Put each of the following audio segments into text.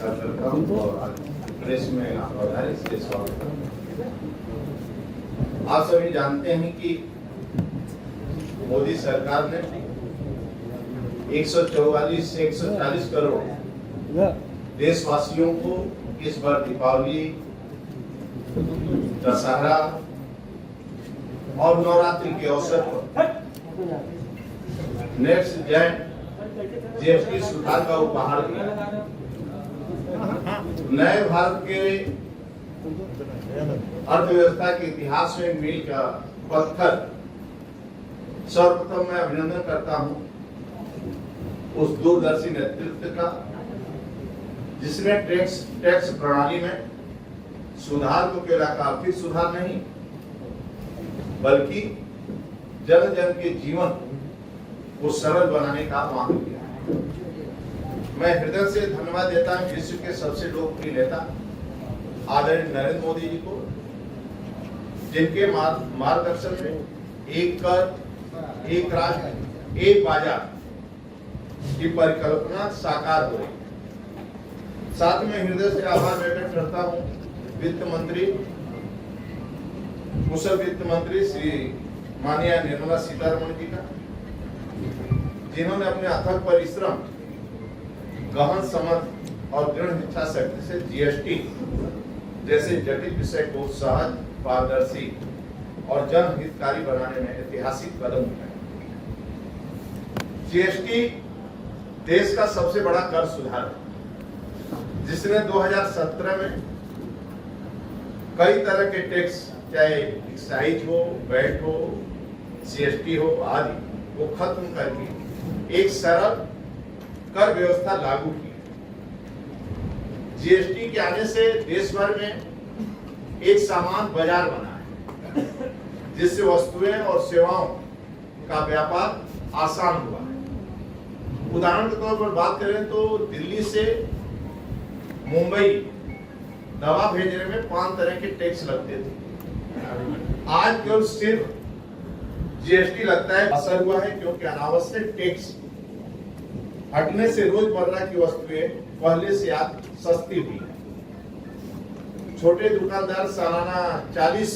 नमस्कार करता हूँ और आज प्रेस में पधारे इसलिए स्वागत है। आप सभी जानते हैं कि मोदी सरकार ने 144 से 140 करोड़ देशवासियों को इस बार दीपावली, दशहरा और नवरात्रि के अवसर पर नेक्स्ट जेन जीएसटी सुधार का उपहार दिया। नए भारत के अर्थव्यवस्था के इतिहास में मील का पत्थर। सर्वप्रथम मैं अभिनंदन करता हूं उस दूरदर्शी नेतृत्व का जिसने टैक्स प्रणाली में सुधार को केवल आर्थिक सुधार नहीं बल्कि जन जन के जीवन को सरल बनाने का आह्वान किया। मैं हृदय से धन्यवाद देता हूं विश्व के सबसे लोकप्रिय नेता आदरणीय नरेंद्र मोदी जी को, जिनके मार्गदर्शन में एक कर, एक राष्ट्र, एक बाजार की परिकल्पना साकार हो रही। साथ में हृदय से आभार व्यक्त करता हूं वित्त मंत्री, कुशल वित्त मंत्री श्री माननीय निर्मला सीतारमण जी का, जिन्होंने अपने अथक परिश्रम, गहन समझ और दृढ़ इच्छा शक्ति से जीएसटी जैसे जटिल विषय को सहज, पारदर्शी और जनहितकारी बनाने में ऐतिहासिक कदम उठाए। जीएसटी देश का सबसे बड़ा कर सुधार है, जिसने 2017 में कई तरह के टैक्स, चाहे एक्साइज हो, वैट हो, सीएसटी हो आदि, वो खत्म करके एक सरल कर व्यवस्था लागू की। जीएसटी के आने से देश भर में एक समान बाजार बना है, जिससे वस्तुएं और सेवाओं का व्यापार आसान हुआ है। उदाहरण के तौर पर बात करें तो दिल्ली से मुंबई दवा भेजने में 5 तरह के टैक्स लगते थे। आज केवल सिर्फ जीएसटी लगता है। असर हुआ है क्योंकि अनावश्यक टैक्स हटने से रोजमर्रा की वस्तुएं पहले से आज सस्ती हुई है। छोटे दुकानदार सालाना 40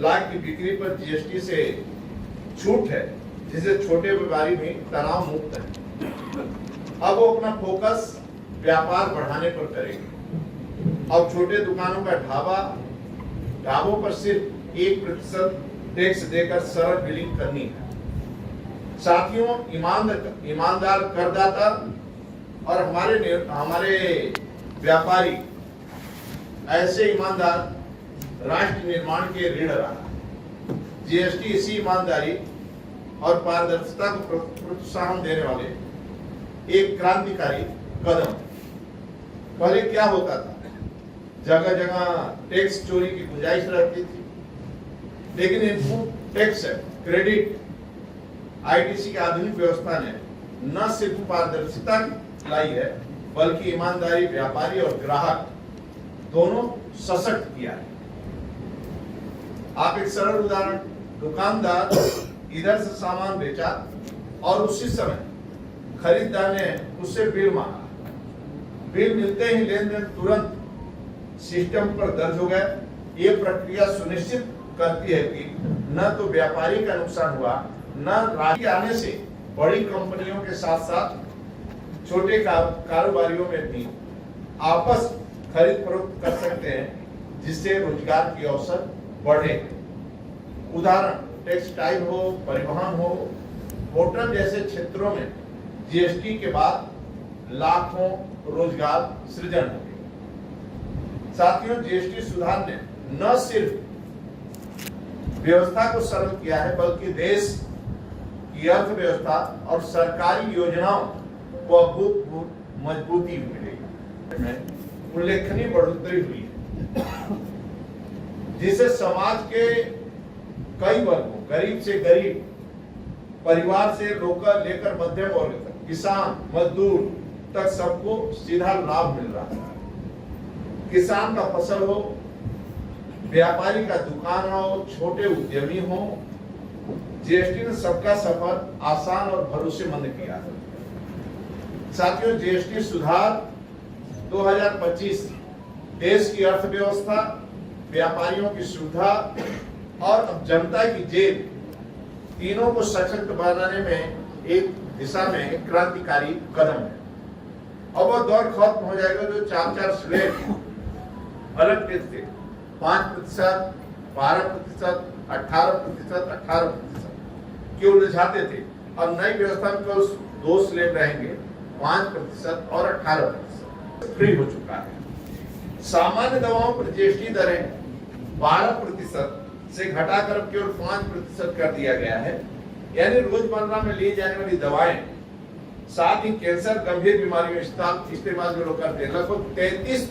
लाख की बिक्री पर जीएसटी से छूट है, जिससे छोटे व्यापारी भी तनाव मुक्त है। अब वो अपना फोकस व्यापार बढ़ाने पर करेंगे। अब छोटे दुकानों का ढाबों पर सिर्फ 1% टैक्स देकर सरल बिलिंग करनी है। साथियों, ईमानदार करदाता और हमारे व्यापारी, ऐसे ईमानदार राष्ट्र निर्माण के ऋण रहा। जीएसटी इसी ईमानदारी और पारदर्शिता को प्रोत्साहन देने वाले एक क्रांतिकारी कदम। पहले क्या होता था, जगह जगह टैक्स चोरी की गुंजाइश रहती थी, लेकिन इनपुट टैक्स, क्रेडिट, आईटीसी की आधुनिक व्यवस्था ने न सिर्फ पारदर्शिता लाई है बल्कि ईमानदारी, व्यापारी और ग्राहक दोनों सशक्त किया है। आप एक सरल उदाहरण, दुकानदार इधर से सामान बेचा और उसी समय खरीदार ने उससे बिल मांगा। बिल मिलते ही लेन देन तुरंत सिस्टम पर दर्ज हो गया। ये प्रक्रिया सुनिश्चित करती है कि न तो व्यापारी का नुकसान हुआ, न राशि आने से बड़ी कंपनियों के साथ साथ छोटे कारोबारियों में भी आपस खरीद फरोख्त कर सकते हैं, जिससे रोजगार के अवसर बढ़े। उदाहरण, टेक्सटाइल हो, परिवहन हो, होटल जैसे क्षेत्रोव्यवसायों में जीएसटी के बाद लाखों रोजगार सृजन होंगे। साथियों, जीएसटी सुधार ने न सिर्फ व्यवस्था को सरल किया है बल्कि देश की अर्थव्यवस्था और सरकारी योजनाओं को अभूतपूर्व मजबूती मिलेगी। उल्लेखनीय बढ़ोतरी हुई है, जिसे समाज के कई वर्गों, गरीब से गरीब परिवार से लेकर मध्यम वर्ग तक, किसान, मजदूर तक सबको सीधा लाभ मिल रहा है। किसान का फसल हो, व्यापारी का दुकान हो, छोटे उद्यमी हो, जीएसटी ने सबका सफर आसान और भरोसेमंद किया है। साथियों, जीएसटी सुधार 2025 देश की अर्थव्यवस्था, व्यापारियों की सुविधा और जनता की जेब तीनों को सशक्त बनाने में एक दिशा में एक क्रांतिकारी कदम है। अब वो दौर खत्म हो जाएगा जो 4-4 स्लेब अलग टेक्स थे, 5%, 12%, 18%, 18% के उलझाते थे। अब नई व्यवस्था में केवल 2 स्लेब रहेंगे, 5% और 18%। फ्री हो चुका है। सामान्य दवाओं पर जीएसटी दरें 12% से घटाकर केवल 5% कर दिया गया है। यानी रोजमर्रा में ली जाने वाली दवाएं, साथ ही कैंसर, गंभीर बीमारियों इस्तेमाल जो लोग करते हैं, लगभग 33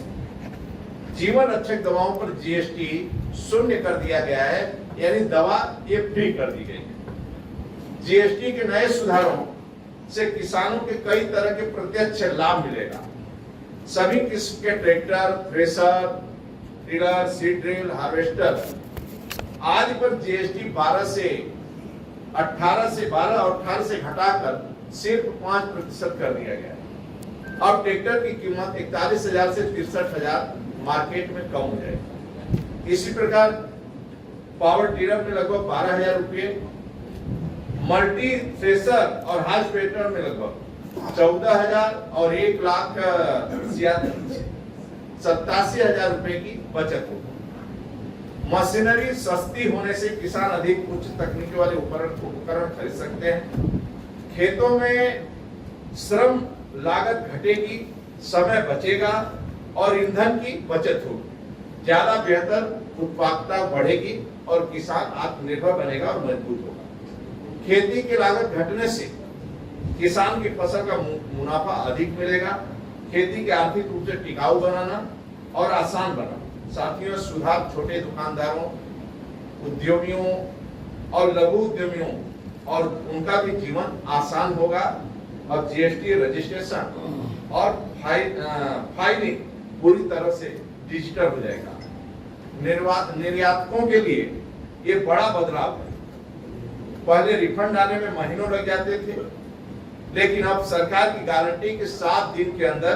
जीवन रक्षक दवाओं पर जीएसटी शून्य कर दिया गया है। यानी दवा ये फ्री कर दी गई है। जीएसटी के नए सुधारों से किसानों के कई तरह के प्रत्यक्ष लाभ मिलेगा। सभी किस्म के tractor, thresher, tiller, seed drill, harvester आदि पर जीएसटी 12 और 18 से घटाकर सिर्फ 5% कर दिया गया है। अब ट्रैक्टर की कीमत 41,000 से 63,000 मार्केट में कम हो जाएगी। इसी प्रकार पावर टिलर में लगभग 12,000 रुपये, मल्टी थ्रेशर और हाई स्प्रेडर में लगभग 14,000 और 1,87,000 रुपए की बचत होगी। मशीनरी सस्ती होने से किसान अधिक उच्च तकनीकी वाले उपकरण खरीद सकते हैं। खेतों में श्रम लागत घटेगी, समय बचेगा और ईंधन की बचत होगी। ज्यादा बेहतर उत्पादकता बढ़ेगी और किसान आत्मनिर्भर बनेगा और मजबूत होगा। खेती की लागत घटने से किसान की फसल का मुनाफा अधिक मिलेगा। खेती के आर्थिक रूप से टिकाऊ बनाना और आसान बनाना। साथियों, सुधार छोटे दुकानदारों, उद्यमियों और लघु उद्यमियों और उनका भी जीवन आसान होगा। और जीएसटी रजिस्ट्रेशन और फाइलिंग पूरी तरह से डिजिटल हो जाएगा। निर्यातकों के लिए ये बड़ा बदलाव है। पहले रिफंड आने में महीनों लग जाते थे, लेकिन अब सरकार की गारंटी के 7 दिन के अंदर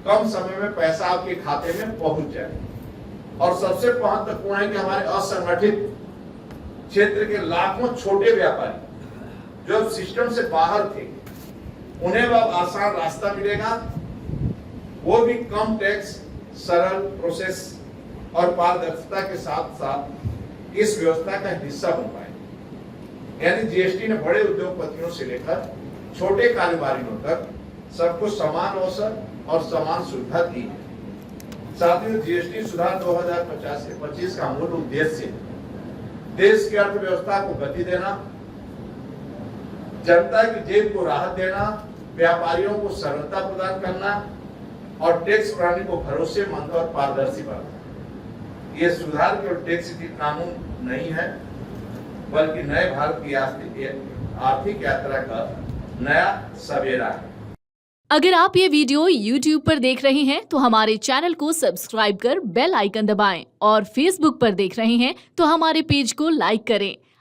कम समय में पैसा आपके खाते में पहुंच जाए। और सबसे महत्वपूर्ण है कि हमारे असंगठित क्षेत्र के लाखों छोटे व्यापारी जो सिस्टम से बाहर थे, उन्हें अब आसान रास्ता मिलेगा। वो भी कम टैक्स, सरल प्रोसेस और पारदर्शिता के साथ साथ इस व्यवस्था का हिस्सा बन पाए। यानी जीएसटी ने बड़े उद्योगपतियों से लेकर छोटे कारोबारियों तक सबको समान अवसर और समान सुविधा दी है। साथियों, जीएसटी सुधार 2050 से 25 का मूल उद्देश्य देश की अर्थव्यवस्था को गति देना, जनता की जेब को राहत देना, व्यापारियों को सरलता प्रदान करना और टैक्स प्रणाली को भरोसेमंद और पारदर्शी बनाना। ये सुधार केवल टैक्स की कानून नहीं है, बल्कि नए भारत की आर्थिक यात्रा का नया सवेरा है। अगर आप ये वीडियो YouTube पर देख रहे हैं तो हमारे चैनल को सब्सक्राइब कर बेल आइकन दबाएं और Facebook पर देख रहे हैं तो हमारे पेज को लाइक करें।